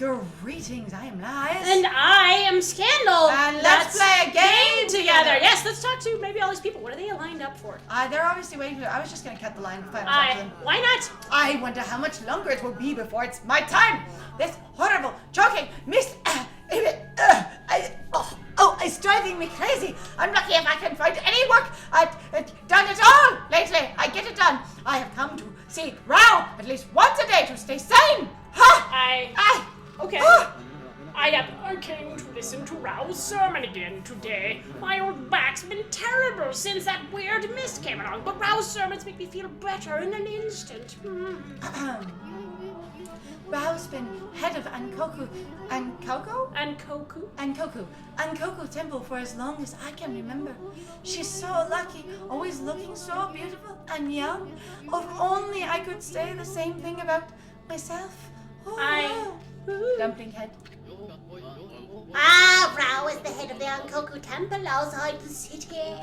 Greetings, I am Lies. And I am Scandal. And let's play a game together. Yes, let's talk to maybe all these people. What are they lined up for? They're obviously waiting for... I was just going to cut the line and find out them. Why not? I wonder how much longer it will be before it's my time. This horrible, choking, it's driving me crazy. I'm lucky if I can find any work. I've done it all lately. I get it done. I have come to see Rao at least once a day to stay sane. Okay. I came to listen to Rao's sermon again today. My old back's been terrible since that weird mist came along, but Rao's sermons make me feel better in an instant. Rao's been head of Ankoku Temple for as long as I can remember. She's so lucky, always looking so beautiful and young. If only I could say the same thing about myself. Dumpling head. Rao is the head of the Ankoku Temple outside the city.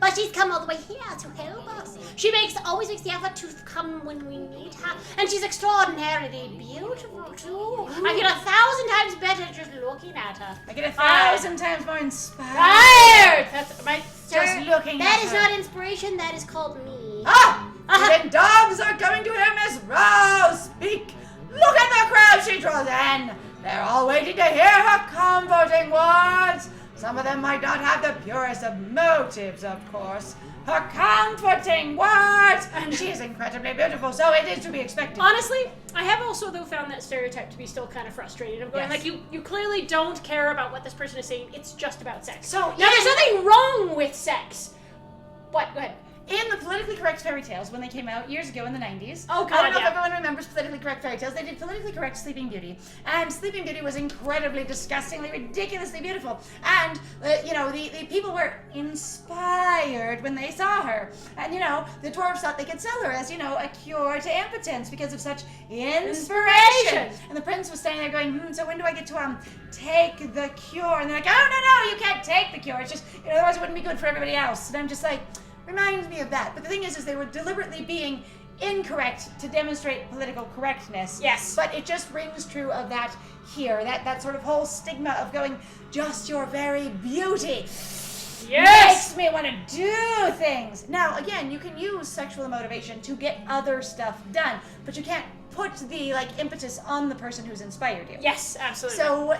But she's come all the way here to help us. She always makes the effort to come when we need her. And she's extraordinarily beautiful, too. I get 1,000 times better just looking at her. I get 1,000 times more inspired. That's my... Just looking at That her. is not inspiration, that is called me. Even dogs are coming to hear Miss Rao speak. Look at the crowd she draws in. They're all waiting to hear her comforting words. Some of them might not have the purest of motives, of course. Her comforting words. And she is incredibly beautiful, so it is to be expected. Honestly, I have also, though, found that stereotype to be still kind of frustrating. I'm going, Yes. like, you clearly don't care about what this person is saying. It's just about sex. So, now, there's nothing wrong with sex. What? Go ahead. In the politically correct fairy tales, when they came out years ago in the 90s, Oh, God, I don't know yeah. if everyone remembers politically correct fairy tales. They did politically correct Sleeping Beauty, and Sleeping Beauty was incredibly, disgustingly, ridiculously beautiful. And the people were inspired when they saw her. And the dwarves thought they could sell her as a cure to impotence because of such inspiration. And the prince was standing there going, so when do I get to take the cure? And they're like, oh no, you can't take the cure. It's just otherwise it wouldn't be good for everybody else. And I'm just like. Reminds me of that. But the thing is they were deliberately being incorrect to demonstrate political correctness. Yes. But it just rings true of that here. That sort of whole stigma of going, just your very beauty. Yes! Makes me want to do things. Now, again, you can use sexual motivation to get other stuff done, but you can't put the impetus on the person who's inspired you. Yes, absolutely. So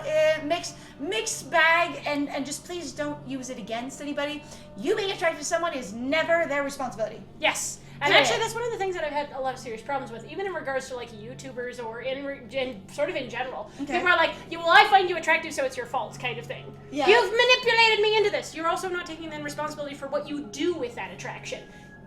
mixed bag, and just please don't use it against anybody. You being attracted to someone is never their responsibility. Yes. And actually, that's one of the things that I've had a lot of serious problems with, even in regards to YouTubers or in sort of in general. Okay. People are like, I find you attractive, so it's your fault, kind of thing. Yeah. You've manipulated me into this. You're also not taking then responsibility for what you do with that attraction.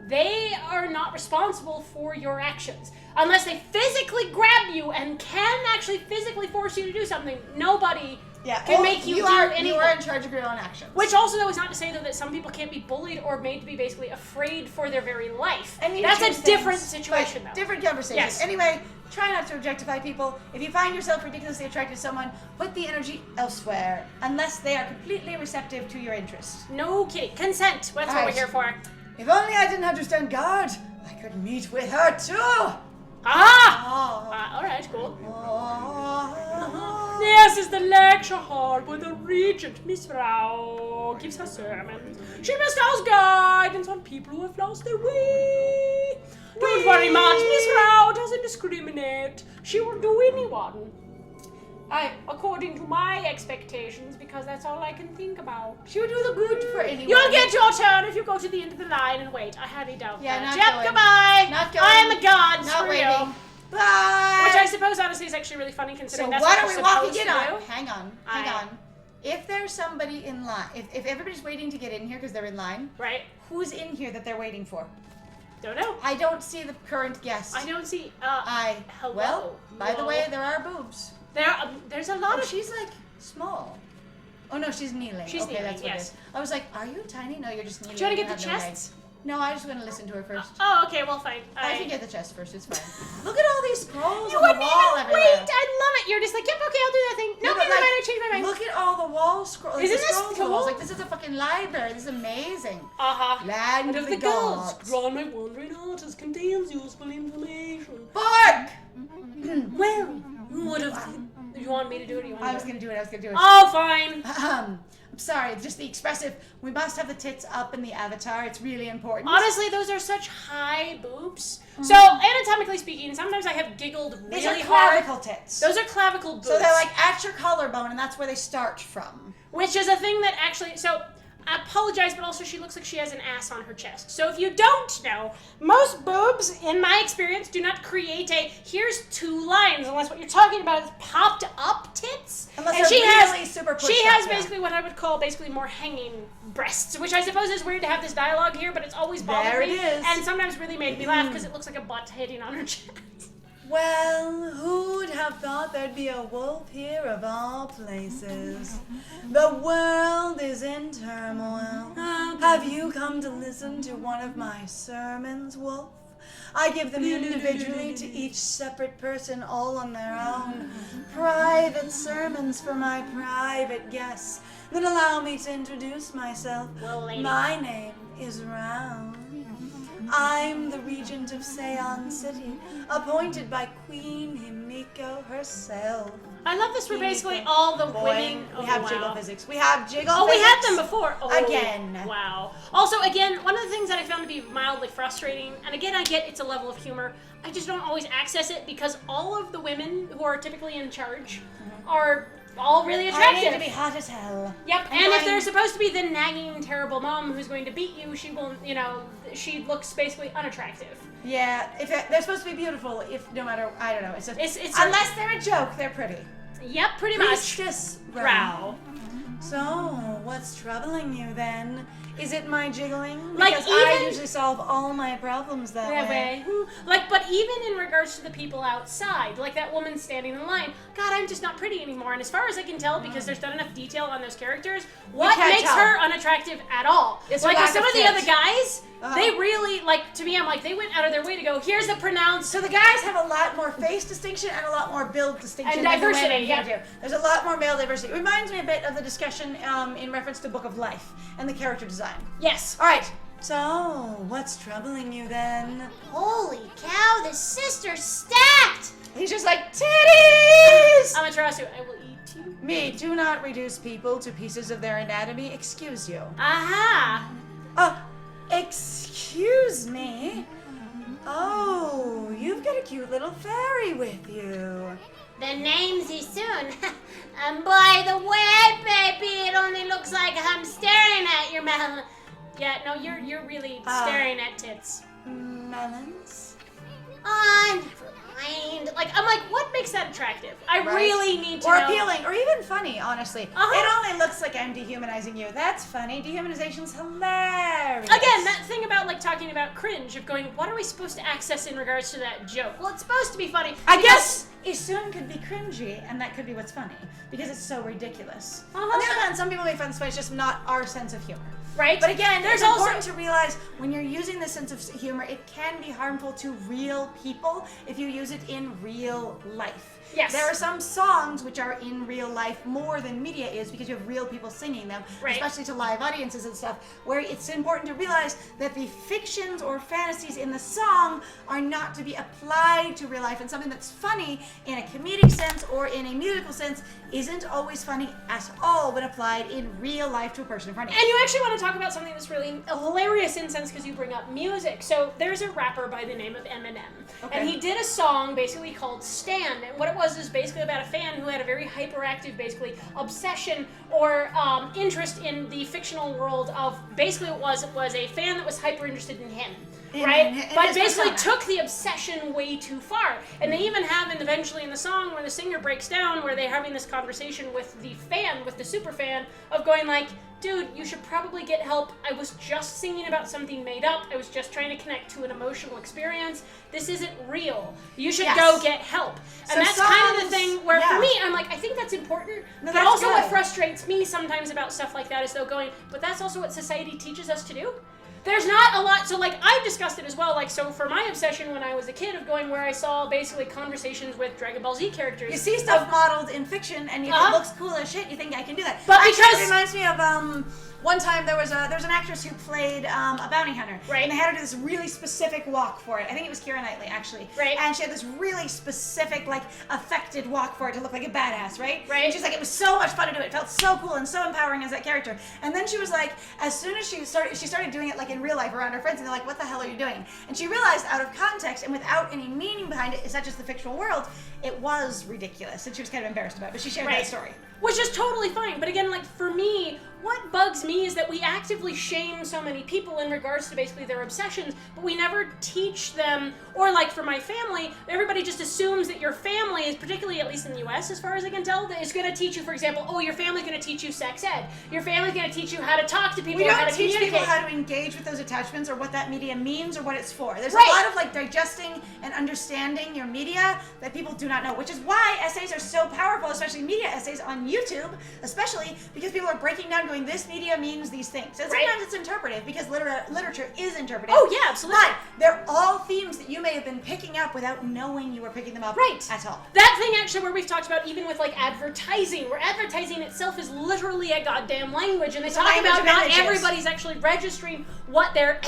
They are not responsible for your actions. Unless they physically grab you and can actually physically force you to do something, nobody can make you do anything. You are in charge of your own actions. Which also, though, is not to say, though, that some people can't be bullied or made to be basically afraid for their very life. And that's a different situation, though. Different conversation. Yes. Anyway, try not to objectify people. If you find yourself ridiculously attracted to someone, put the energy elsewhere, unless they are completely receptive to your interests. No kidding. Consent. That's what we're here for. If only I didn't have to stand guard, I could meet with her too. Alright, cool. This is the lecture hall where the regent, Miss Rao, gives her sermons. She bestows guidance on people who have lost their way. Don't worry much, Miss Rao doesn't discriminate. She will do anyone. According to my expectations, because that's all I can think about. She would do the good for anyone. You'll get your turn if you go to the end of the line and wait. I highly doubt that. not Yep, going. goodbye. Not going. I am a god. Not Screw waiting. you. Bye. Which I suppose, honestly, is actually really funny considering So that's what what are we're we walking supposed in to on? do. Hang on. If there's somebody in line, if everybody's waiting to get in here because they're in line, Right? who's in here that they're waiting for? Don't know. I don't see the current guest. I don't see. Hello. Well, by the Whoa. way, there are boobs. There's a lot of. She's small. Oh no, she's kneeling. She's okay, kneeling, that's what yes. it is. I was like, are you tiny? No, you're just kneeling. Do you want to and get the have no chests? legs. No, I just want to listen to her first. Oh, okay. Well, fine. I can get the chest first. It's fine. Look at all these scrolls You on the wouldn't wall even everywhere. wait. I love it. You're just like, yep, okay, I'll do that thing. No, but never mind. I changed my mind. Look at all the wall scrolls. Isn't the this scrolls cool? walls. This is a fucking library. This is amazing. Land And of the gods. Drawn by wandering artists contains useful information. Bark! Well, what of You want me to do it? Or you want I was gonna do it. Oh, fine. I'm sorry, just the expressive. We must have the tits up in the avatar. It's really important. Honestly, those are such high boobs. So, anatomically speaking, sometimes I have giggled really These are hard. clavicle tits. Those are clavicle boobs. So they're like at your collarbone, and that's where they start from. Which is a thing that actually, so I apologize, but also she looks like she has an ass on her chest. So if you don't know, most boobs, in my experience, do not create a, here's 2 lines, unless what you're talking about is popped up tits. Unless and they're she really has, super pushed she has up, yeah. basically what I would call basically more hanging breasts, which I suppose is weird to have this dialogue here, but it's always bothered There it me. is. And sometimes really made me laugh because it looks like a butt hitting on her chest. Well, who'd have thought there'd be a wolf here of all places? The world is in turmoil. Have you come to listen to one of my sermons, Wolf? I give them individually to each separate person, all on their own. Private sermons for my private guests. Then allow me to introduce myself. Well, lady. My name is Round. I'm the regent of Seon City, appointed by Queen Himiko herself. I love this for basically all the women. We have jiggle physics. We have jiggle Oh, physics. we had them before. Oh, Again. Wow. Also, again, one of the things that I found to be mildly frustrating, and again, I get it's a level of humor, I just don't always access it because all of the women who are typically in charge are all really I attractive. need to be hot as hell. Yep, and if they're supposed to be the nagging, terrible mom who's going to beat you, she will, she looks basically unattractive. Yeah, if they're supposed to be beautiful, if no matter, I don't know. It's Unless they're a joke, they're pretty. Yep, pretty much. Priestess Row. So, what's troubling you then? Is it my jiggling? Like, Because I even- usually solve all my problems that way. Like, but even in regards to the people outside, like that woman standing in line, God, I'm just not pretty anymore. And as far as I can tell, because there's not enough detail on those characters, what can't makes tell. her unattractive at all? It's her like, with lack some of of the fit. other guys, Uh-huh. they really, like, to me, I'm like, they went out of their way to go, here's a pronounced... So the guys have a lot more face distinction and a lot more build distinction And than the diversity, women yeah. do. There's a lot more male diversity. It reminds me a bit of the discussion in reference to Book of Life and the character design. Yes. All right. So, what's troubling you then? Holy cow, the sister's stacked! He's just like, titties! Amaterasu, I will eat you. Me, do not reduce people to pieces of their anatomy. Excuse you. Aha! Excuse me? Oh, you've got a cute little fairy with you. The name's Issun. And by the way, baby, it only looks like I'm staring at your mouth. Yeah, no, you're really staring at tits. Melons? Never mind. Like, I'm like, what makes that attractive? I Right. really need to Or know. appealing, or even funny, honestly. Uh-huh. It only looks like I'm dehumanizing you. That's funny. Dehumanization's hilarious. Again, that thing about like talking about cringe, of going, what are we supposed to access in regards to that joke? Well, it's supposed to be funny. I because- guess Issun could be cringy, and that could be what's funny, because it's so ridiculous. Uh-huh. On the other hand, some people make fun of it, it's just not our sense of humor. Right? But again, there's it's also important to realize when you're using this sense of humor, it can be harmful to real people if you use it in real life. Yes. There are some songs which are in real life more than media is because you have real people singing them, Right. especially to live audiences and stuff, where it's important to realize that the fictions or fantasies in the song are not to be applied to real life, and something that's funny in a comedic sense or in a musical sense isn't always funny at all when applied in real life to a person in front of you. And you actually want to talk about something that's really hilarious in a sense because you bring up music. So there's a rapper by the name of Eminem. Okay. And he did a song basically called Stand. And what it was is basically about a fan who had a very hyperactive, basically, obsession or interest in the fictional world of, basically it was a fan that was hyper interested in him. Right? in But his basically persona. took the obsession way too far. And they even have, and eventually in the song where the singer breaks down, where they're having this conversation with the fan, with the super fan, of going like, dude, you should probably get help. I was just singing about something made up. I was just trying to connect to an emotional experience. This isn't real. You should Yes. go get help. So And that's kind of songs- the thing where, yeah. for me, I'm like, I think that's important. No, but that's also what good. frustrates me sometimes about stuff like that is though going, but that's also what society teaches us to do. there's not a lot. So, like, I've discussed it as well. Like, so for my obsession when I was a kid of going where I saw basically conversations with Dragon Ball Z characters. You see stuff modeled in fiction, and if it looks cool as shit, you think I can do that. But actually, because it reminds me of one time there was an actress who played a bounty hunter, right? And they had her do this really specific walk for it. I think it was Keira Knightley, actually, right? And she had this really specific, like, affected walk for it to look like a badass, right? Right. And she's like, it was so much fun to do it. It felt so cool and so empowering as that character. And then she was like, as soon as she started doing it like in real life around her friends, and they're like, what the hell are you doing? And she realized, out of context and without any meaning behind it, such as the fictional world, it was ridiculous, and she was kind of embarrassed about it. But she shared that story. Which is totally fine. But again, like, for me, what bugs me is that we actively shame so many people in regards to basically their obsessions, but we never teach them, or like for my family, everybody just assumes that your family is, particularly at least in the US as far as I can tell, that is going to teach you, for example, oh, your family's going to teach you sex ed. Your family's going to teach you how to talk to people, we or how don't to teach communicate. people how to engage with those attachments or what that media means or what it's for. There's Right. a lot of like digesting and understanding your media that people do not know, which is why essays are so powerful, especially media essays on YouTube, especially because people are breaking down going, this media means these things. And sometimes it's interpretive because literature is interpretive. Oh yeah, absolutely. But they're all themes that you may have been picking up without knowing you were picking them up at all. That thing actually where we've talked about even with like advertising, where advertising itself is literally a goddamn language, and they talk about not everybody's actually registering what they're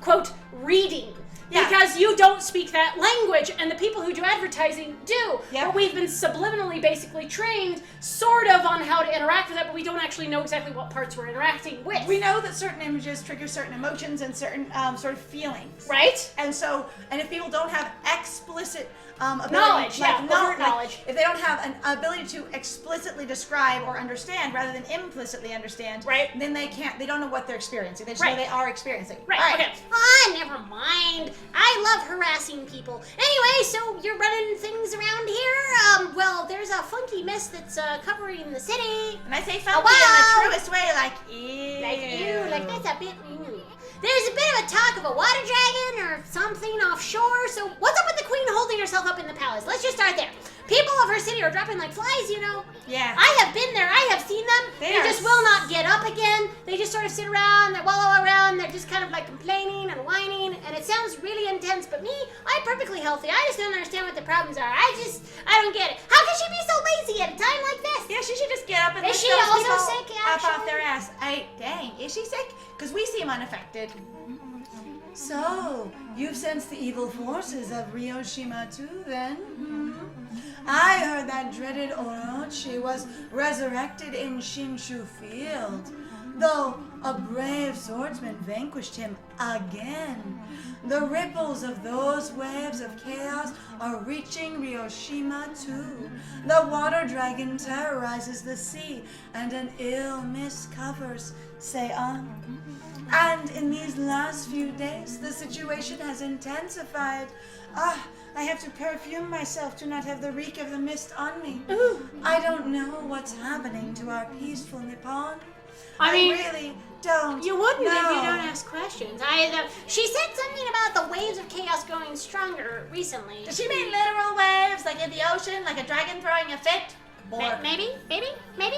quote reading. Yeah. Because you don't speak that language, and the people who do advertising do. Yep. But we've been subliminally basically trained sort of on how to interact with that, but we don't actually know exactly what parts we're interacting with. We know that certain images trigger certain emotions and certain sort of feelings. Right? And so, and if people don't have explicit ability, knowledge, like, knowledge. If they don't have an ability to explicitly describe or understand rather than implicitly understand, right, then they don't know what they're experiencing. They just know they are experiencing. Right, all right. Okay. Never mind. I love harassing people. Anyway, so you're running things around here? Well, there's a funky mist that's covering the city. And I say funky in the truest way, like ew. Like ew, like that's a bit ew. There's a bit of a talk of a water dragon or something offshore, so what's up with the queen holding herself up in the palace? Let's just start there. People of her city are dropping like flies, you know. Yeah. I have been there. I have seen them. They just will not get up again. They just sort of sit around. They wallow around. They're just kind of like complaining and whining. And it sounds really intense. But me, I'm perfectly healthy. I just don't understand what the problems are. I don't get it. How can she be so lazy at a time like this? Yeah, she should just get up and is lift she those also people sick? up Actually, off their ass. Dang, is she sick? Because we seem unaffected. So, you've sensed the evil forces of Ryoshima too, then? I heard that dreaded Orochi was resurrected in Shinshu Field, though a brave swordsman vanquished him again. The ripples of those waves of chaos are reaching Ryoshima too. The water dragon terrorizes the sea, and an ill mist covers Seon. And in these last few days, the situation has intensified. I have to perfume myself to not have the reek of the mist on me. Ooh. I don't know what's happening to our peaceful Nippon. I mean, really don't. You wouldn't know. if you don't ask questions. She said something about the waves of chaos going stronger recently. Does she mean literal waves, like in the ocean, like a dragon throwing a fit? Maybe,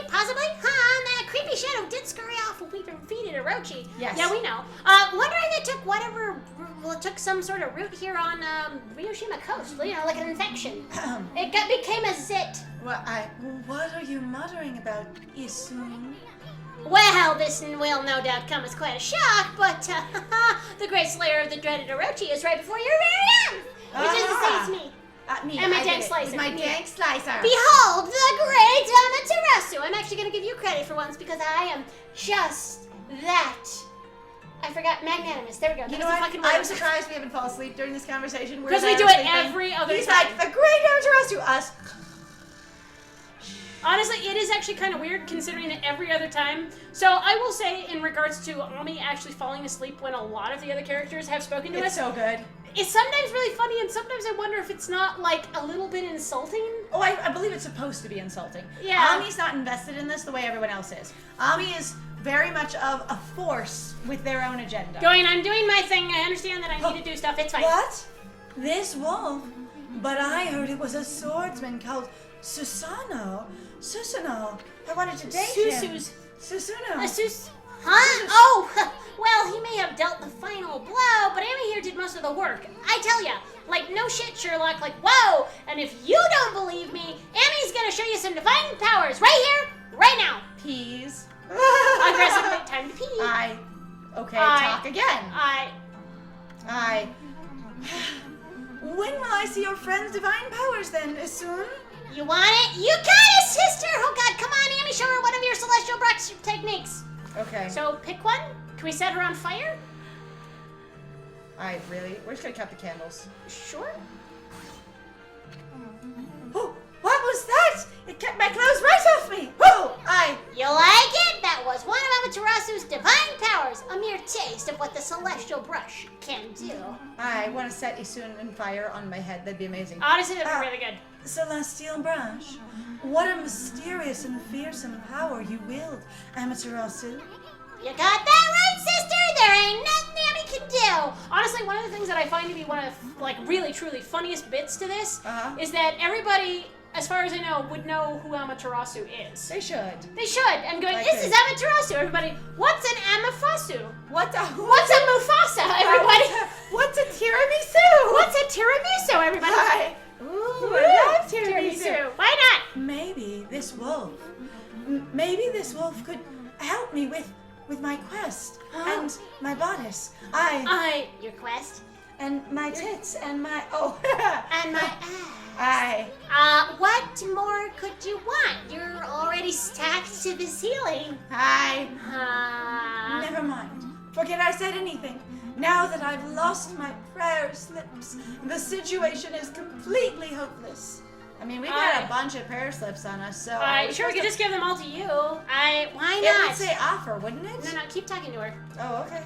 possibly. That creepy shadow did scurry off when we defeated Orochi. Yes. Yeah, we know. Wondering if it took some sort of route here on Ryoshima coast. You know, like an infection. Became a zit. What are you muttering about, Issun? Well, this will no doubt come as quite a shock, but the great slayer of the dreaded Orochi is right before your very eyes. Which is to say, it's me. Me. And my I dank did it. slicer. With my dank slicer. Behold, the great Amaterasu! I'm actually going to give you credit for once because I am just that. I forgot magnanimous. There we go. You know what? I'm surprised we haven't fallen asleep during this conversation. Because we do it every other time. He's like, the great Amaterasu, us. Honestly, it is actually kind of weird considering that every other time. So I will say, in regards to Ami actually falling asleep when a lot of the other characters have spoken to us. It's so good. It's sometimes really funny, and sometimes I wonder if it's not like a little bit insulting. Oh, I believe it's supposed to be insulting. Yeah. Ami's not invested in this the way everyone else is. Ami is very much of a force with their own agenda. I'm doing my thing. I understand that I need to do stuff. It's fine. What? This wolf? But I heard it was a swordsman called Susanoo. I wanted to date him. Susuno. Susanoo. Huh? Oh, well, he may have dealt the final blow, but Amy here did most of the work. I tell ya, like no shit, Sherlock, like whoa! And if you don't believe me, Amy's gonna show you some divine powers right here, right now. Peas. Aggressive, time to pee. Okay, talk again. I. When will I see your friend's divine powers then, Issun? You want it? You got it, sister! Oh god, come on, Amy, show her one of your celestial brush techniques. Okay. So, pick one. Can we set her on fire? Really? We're just gonna cut the candles. Sure. Oh, what was that? It kept my clothes right off me. Oh, You like it? That was one of Amaterasu's divine powers. A mere taste of what the celestial brush can do. I want to set Issun on fire on my head. That'd be amazing. Honestly, that'd be really good. Celestial brush. What a mysterious and fearsome power you wield, Amaterasu. You got that right, sister! There ain't nothing Amy can do! Honestly, one of the things that I find to be one of, like, really, truly funniest bits to this is that everybody, as far as I know, would know who Amaterasu is. They should. They should. And going, Like this this. is Amaterasu. Everybody, what's an Amafasu? What's a Mufasa, everybody? What's a tiramisu? What's a tiramisu, everybody? Ooh, I love Tiramisu. Why not? Maybe this wolf could help me with my quest and my bodice. Your quest? And my tits and my And my ass. What more could you want? You're already stacked to the ceiling. Never mind. Forget I said anything. Now that I've lost my prayer slips, the situation is completely hopeless. I mean, we've got a bunch of prayer slips on us, so... Sure, we could just give them all to you. Why It not? would say offer, wouldn't it? No, keep talking to her. Oh, okay.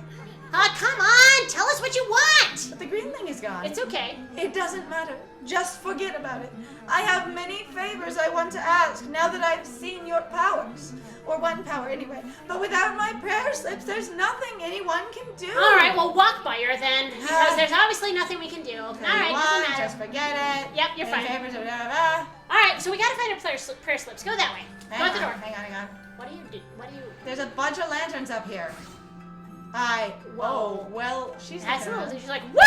Come on, tell us what you want. But the green thing is gone. It's okay. It doesn't matter. Just forget about it. I have many favors I want to ask now that I've seen your powers. Or one power, anyway. But without my prayer slips, there's nothing anyone can do. All right, well, walk by her then, because there's obviously nothing we can do. All right, doesn't matter. Just forget it. Yep, you're Any fine. favors, blah, blah, blah. All right, so we gotta find our prayer slips. Go that way. Go out the door. Hang on. What do you do? There's a bunch of lanterns up here. Whoa. Well, she's That's a looking little. at She's like, woo!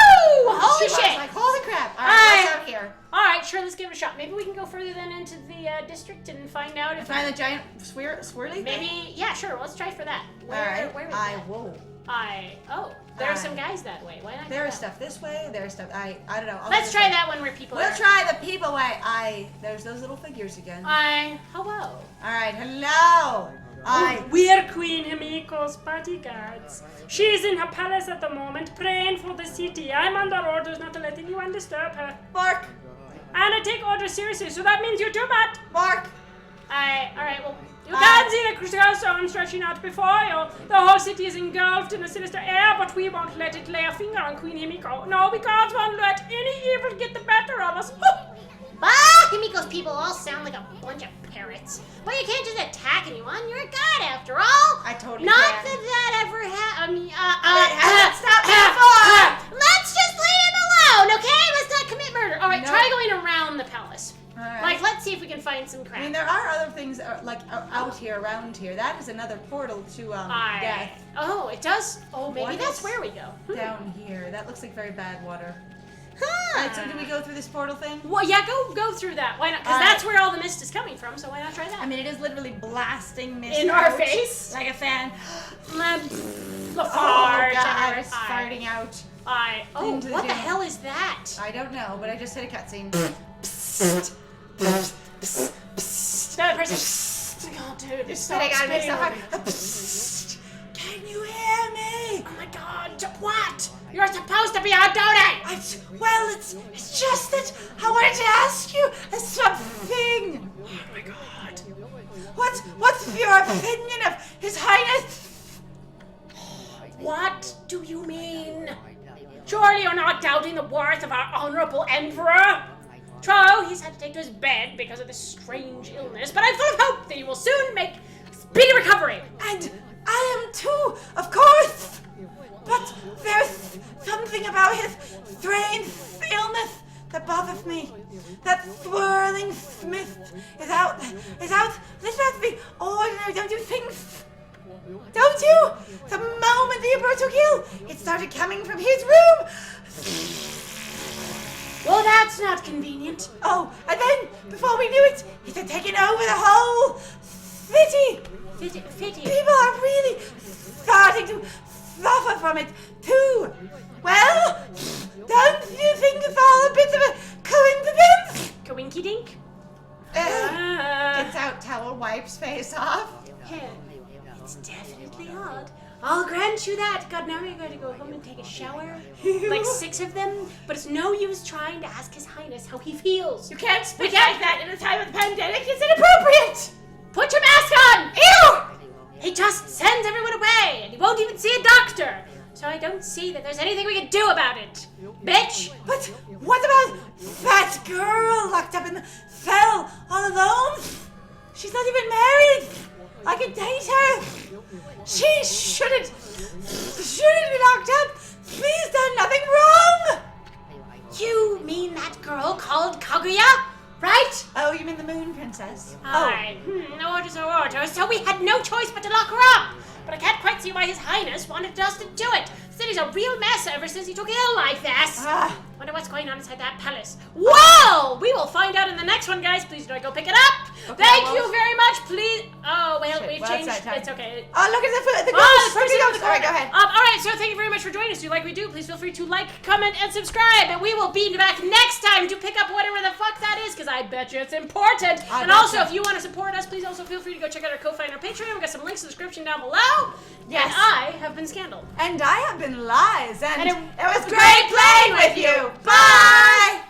Holy She was shit! like, holy crap. All right, what's out here? All right, sure. Let's give it a shot. Maybe we can go further then into the district and find out if Find the giant swirly thing? maybe. Yeah, sure. Let's try for that. All right. Where was that? Whoa. There are some guys that way. Why not? There go is that stuff this way. There's stuff. I don't know. Let's try that when we're people. We'll are. try the people way. There's those little figures again. Hello. All right. Hello. We're Queen Himiko's bodyguards. She's in her palace at the moment, praying for the city. I'm under orders not to let anyone disturb her. Bark. And I take orders seriously, so that means you do, Matt. Bark. Alright, well, you can see the crystal stone stretching out before you. The whole city is engulfed in a sinister air, but we won't let it lay a finger on Queen Himiko. No, we can't won't let any evil get the better of us. Bah! Himiko's people all sound like a bunch of parrots. But you can't just attack anyone. You're a god after all. I totally Not can. that ever happened. hasn't stopped me before. Let's just leave him alone, okay? Let's not commit murder. All right, No. try going around the palace. All right. Like, let's see if we can find some crap. I mean, there are other things out here, around here. That is another portal to death. Oh, it does? Oh, maybe What that's is where we go. Down here. That looks like very bad water. Huh. Alright, so do we go through this portal thing? Well, yeah, go through that. Why not? Because that's where all the mist is coming from, so why not try that? I mean, it is literally blasting mist In our out face? like a fan. The Oh fart. god, it's farting out. Into the What the doom. hell is that? I don't know, but I just hit a cutscene. No, person. Oh, dude, it's Spitting out of me spitting so on hard. me. Can you hear me? Oh my god, what? You're supposed to be on duty! Well, it's just that I wanted to ask you something. Oh my god. What's your opinion of His Highness? What do you mean? Surely you're not doubting the worth of our honorable emperor? True, he's had to take to his bed because of this strange illness, but I'm full of hope that he will soon make speedy recovery. And I am too, of course. But there's something about his strange illness that bothers me. That swirling mist is out. This has to be ordinary, don't you think? Don't you? The moment the Emperor took ill, it started coming from his room. Well, that's not convenient. Oh, and then, before we knew it, it had taken over the whole city. Fitty. People are really starting to suffer from it, too. Well, don't you think it's all a bit of a coincidence? Coinky dink. Gets out towel, wipes face off. Yeah, it's definitely odd. I'll grant you that. God, now you're going to go home and take a shower. Like 6 of them. But it's no use trying to ask His Highness how he feels. You can't speak like that in a time of the pandemic. It's inappropriate. Put your mask on! Ew! He just sends everyone away, and he won't even see a doctor. So I don't see that there's anything we can do about it. Bitch! But what about that girl locked up in the cell all alone? She's not even married. I could date her. She shouldn't be locked up. She's done nothing wrong. You mean that girl called Kaguya? Right? Oh, you mean the Moon Princess? Aye. Orders are orders, so we had no choice but to lock her up. But I can't quite see why His Highness wanted us to do it. The city's a real mess ever since he took ill like this. Wonder what's going on inside that palace. Well, we will find out in the next one, guys. Please do not go pick it up. Okay, Thank you very much. Please. Oh, well, Shit, we've well, changed. it's that time. It's okay. Oh, look at the Oh, ghost. the Look at the person ghost. All right, go ahead. All right, so thank you very much for joining us. Do you like what we do? Please feel free to like, comment, and subscribe. And we will be back next time to pick up whatever the fuck that is, because I bet you it's important. And also, if you want to support us, please also feel free to go check out our Ko-Fi and our Patreon. We've got some links in the description down below. Yes. And I have been Scandal. And I have been Lies, and And it was great playing with you. Bye.